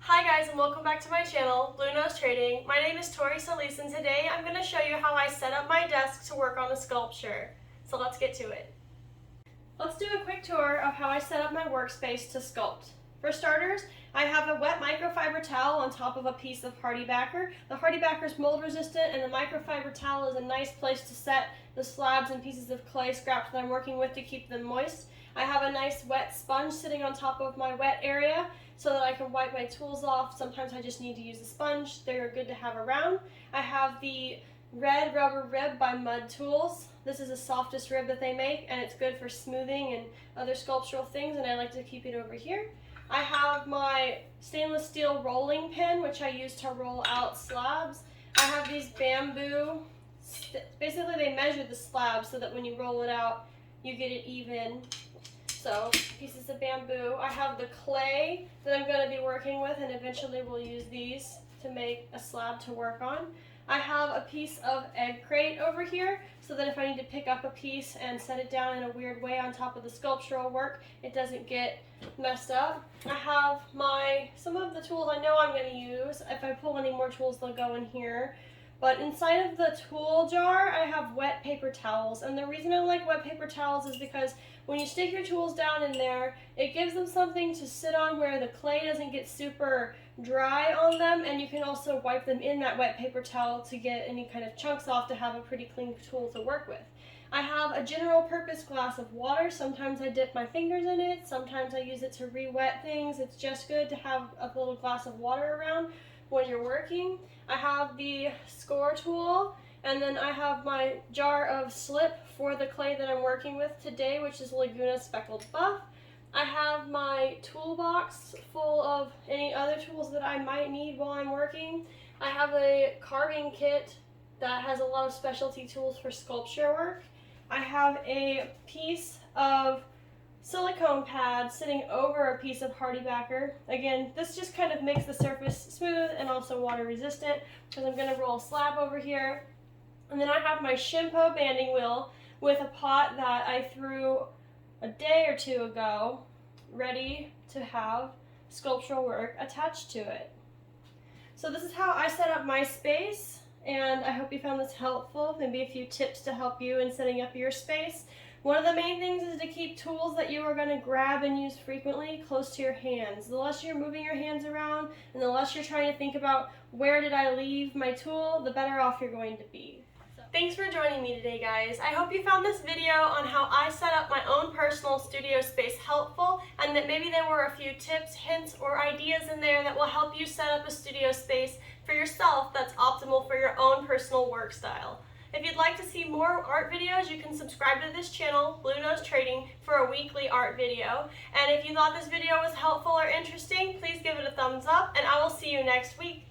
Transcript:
Hi guys, and welcome back to my channel, Blue Nose Trading. My name is Tori Solis, and today I'm going to show you how I set up my desk to work on a sculpture. So let's get to it. Let's do a quick tour of how I set up my workspace to sculpt. For starters, I have a wet microfiber towel on top of a piece of hardy backer. The hardy backer is mold resistant, and the microfiber towel is a nice place to set the slabs and pieces of clay scraps that I'm working with to keep them moist. I have a nice wet sponge sitting on top of my wet area so that I can wipe my tools off. Sometimes I just need to use a sponge. They're good to have around. I have the red rubber rib by Mud Tools. This is the softest rib that they make, and it's good for smoothing and other sculptural things, and I like to keep it over here. I have my stainless steel rolling pin, which I use to roll out slabs. I have these bamboo, basically they measure the slab so that when you roll it out, you get it even. So, pieces of bamboo. I have the clay that I'm going to be working with, and eventually we'll use these to make a slab to work on. I have a piece of egg crate over here so that if I need to pick up a piece and set it down in a weird way on top of the sculptural work, it doesn't get messed up. I have some of the tools I know I'm going to use. If I pull any more tools, they'll go in here. But inside of the tool jar, I have wet paper towels. And the reason I like wet paper towels is because when you stick your tools down in there, it gives them something to sit on where the clay doesn't get super dry on them, and you can also wipe them in that wet paper towel to get any kind of chunks off to have a pretty clean tool to work with. I have a general purpose glass of water. Sometimes I dip my fingers in it, sometimes I use it to re-wet things. It's just good to have a little glass of water around when you're working. I have the score tool, and then I have my jar of slip for the clay that I'm working with today, which is Laguna Speckled Buff. I have my toolbox full of any other tools that I might need while I'm working. I have a carving kit that has a lot of specialty tools for sculpture work. I have a piece of silicone pad sitting over a piece of hardy backer. Again, this just kind of makes the surface smooth and also water resistant because I'm going to roll a slab over here. And then I have my Shimpo banding wheel with a pot that I threw a day or two ago, ready to have sculptural work attached to it. So this is how I set up my space, and I hope you found this helpful. Maybe a few tips to help you in setting up your space. One of the main things is to keep tools that you are going to grab and use frequently close to your hands. The less you're moving your hands around and the less you're trying to think about where did I leave my tool, the better off you're going to be. Thanks for joining me today, guys. I hope you found this video on how I set up my own personal studio space helpful, and that maybe there were a few tips, hints, or ideas in there that will help you set up a studio space for yourself that's optimal for your own personal work style. If you'd like to see more art videos, you can subscribe to this channel, Blue Nose Trading, for a weekly art video. And if you thought this video was helpful or interesting, please give it a thumbs up, and I will see you next week.